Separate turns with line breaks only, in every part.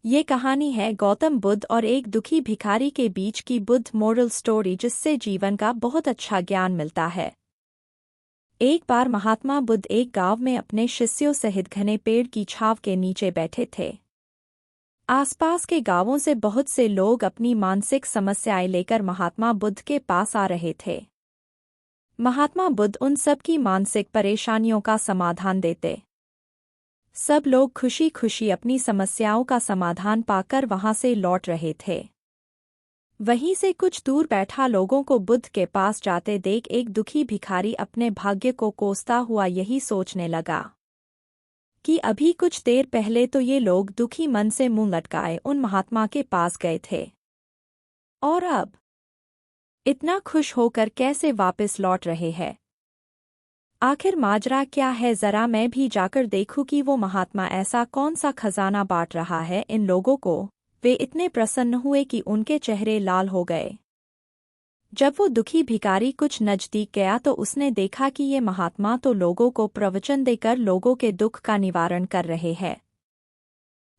ये कहानी है गौतम बुद्ध और एक दुखी भिखारी के बीच की बुद्ध मोरल स्टोरी, जिससे जीवन का बहुत अच्छा ज्ञान मिलता है। एक बार महात्मा बुद्ध एक गांव में अपने शिष्यों सहित घने पेड़ की छांव के नीचे बैठे थे। आसपास के गांवों से बहुत से लोग अपनी मानसिक समस्याएं लेकर महात्मा बुद्ध के पास आ रहे थे। महात्मा बुद्ध उन सब की मानसिक परेशानियों का समाधान देते। सब लोग खुशी खुशी अपनी समस्याओं का समाधान पाकर वहां से लौट रहे थे। वहीं से कुछ दूर बैठा लोगों को बुद्ध के पास जाते देख एक दुखी भिखारी अपने भाग्य को कोसता हुआ यही सोचने लगा कि अभी कुछ देर पहले तो ये लोग दुखी मन से मुंह लटकाए उन महात्मा के पास गए थे, और अब इतना खुश होकर कैसे वापस लौट रहे हैं। आखिर माजरा क्या है, जरा मैं भी जाकर देखूं कि वो महात्मा ऐसा कौन सा खजाना बांट रहा है इन लोगों को। वे इतने प्रसन्न हुए कि उनके चेहरे लाल हो गए। जब वो दुखी भिखारी कुछ नजदीक गया तो उसने देखा कि ये महात्मा तो लोगों को प्रवचन देकर लोगों के दुख का निवारण कर रहे हैं।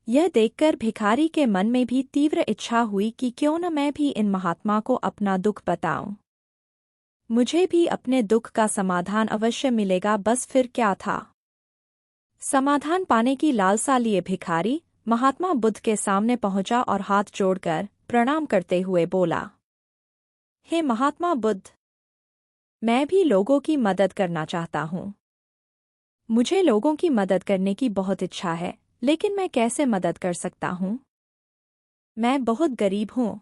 यह देखकर भिखारी के मन में भी तीव्र इच्छा हुई कि क्यों न मैं भी इन महात्मा को अपना दुख बताऊं। मुझे भी अपने दुख का समाधान अवश्य मिलेगा। बस फिर क्या था, समाधान पाने की लालसा लिए भिखारी महात्मा बुद्ध के सामने पहुंचा और हाथ जोड़कर प्रणाम करते हुए बोला, हे महात्मा बुद्ध, मैं भी लोगों की मदद करना चाहता हूँ। मुझे लोगों की मदद करने की बहुत इच्छा है, लेकिन मैं कैसे मदद कर सकता हूँ? मैं बहुत गरीब हूँ।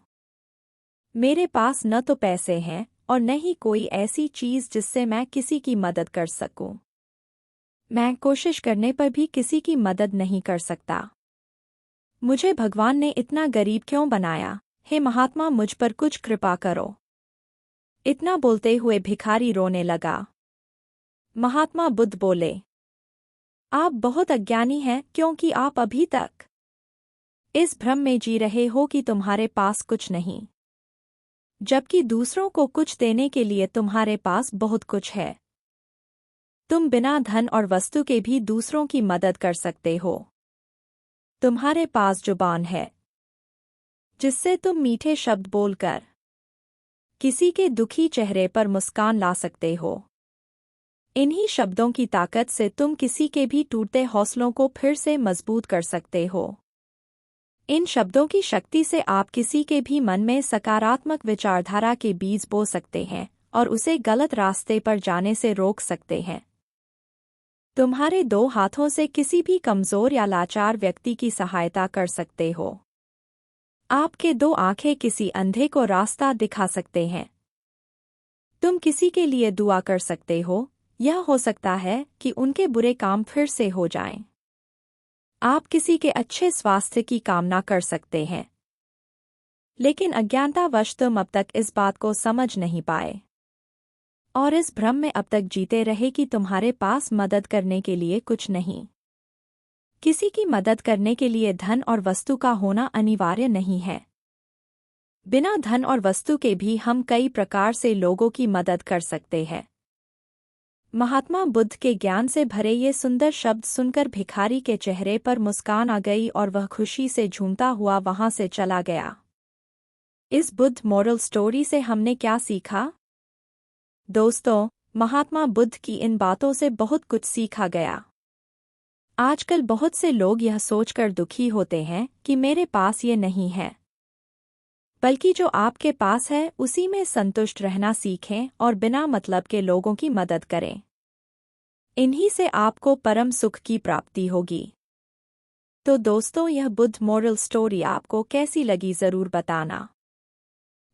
मेरे पास न तो पैसे हैं और न ही कोई ऐसी चीज़ जिससे मैं किसी की मदद कर सकूं। मैं कोशिश करने पर भी किसी की मदद नहीं कर सकता। मुझे भगवान ने इतना गरीब क्यों बनाया? हे महात्मा, मुझ पर कुछ कृपा करो। इतना बोलते हुए भिखारी रोने लगा। महात्मा बुद्ध बोले, आप बहुत अज्ञानी हैं, क्योंकि आप अभी तक इस भ्रम में जी रहे हो कि तुम्हारे पास कुछ नहीं, जबकि दूसरों को कुछ देने के लिए तुम्हारे पास बहुत कुछ है। तुम बिना धन और वस्तु के भी दूसरों की मदद कर सकते हो। तुम्हारे पास जुबान है, जिससे तुम मीठे शब्द बोलकर किसी के दुखी चेहरे पर मुस्कान ला सकते हो। इन्हीं शब्दों की ताकत से तुम किसी के भी टूटते हौसलों को फिर से मजबूत कर सकते हो। इन शब्दों की शक्ति से आप किसी के भी मन में सकारात्मक विचारधारा के बीज बो सकते हैं और उसे गलत रास्ते पर जाने से रोक सकते हैं। तुम्हारे दो हाथों से किसी भी कमजोर या लाचार व्यक्ति की सहायता कर सकते हो। आपके दो आंखें किसी अंधे को रास्ता दिखा सकते हैं। तुम किसी के लिए दुआ कर सकते हो। यह हो सकता है कि उनके बुरे काम फिर से हो जाएं। आप किसी के अच्छे स्वास्थ्य की कामना कर सकते हैं, लेकिन अज्ञानतावश तुम अब तक इस बात को समझ नहीं पाए और इस भ्रम में अब तक जीते रहे कि तुम्हारे पास मदद करने के लिए कुछ नहीं। किसी की मदद करने के लिए धन और वस्तु का होना अनिवार्य नहीं है। बिना धन और वस्तु के भी हम कई प्रकार से लोगों की मदद कर सकते हैं। महात्मा बुद्ध के ज्ञान से भरे ये सुंदर शब्द सुनकर भिखारी के चेहरे पर मुस्कान आ गई और वह खुशी से झूमता हुआ वहां से चला गया। इस बुद्ध मोरल स्टोरी से हमने क्या सीखा? दोस्तों, महात्मा बुद्ध की इन बातों से बहुत कुछ सीखा गया। आजकल बहुत से लोग यह सोचकर दुखी होते हैं कि मेरे पास ये नहीं है, बल्कि जो आपके पास है उसी में संतुष्ट रहना सीखें और बिना मतलब के लोगों की मदद करें। इन्हीं से आपको परम सुख की प्राप्ति होगी। तो दोस्तों, यह बुद्ध मोरल स्टोरी आपको कैसी लगी जरूर बताना।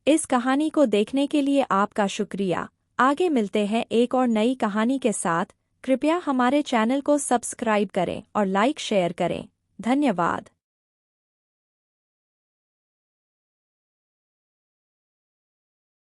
इस कहानी को देखने के लिए आपका शुक्रिया। आगे मिलते हैं एक और नई कहानी के साथ। कृपया हमारे चैनल को सब्सक्राइब करें और लाइक शेयर करें। धन्यवाद।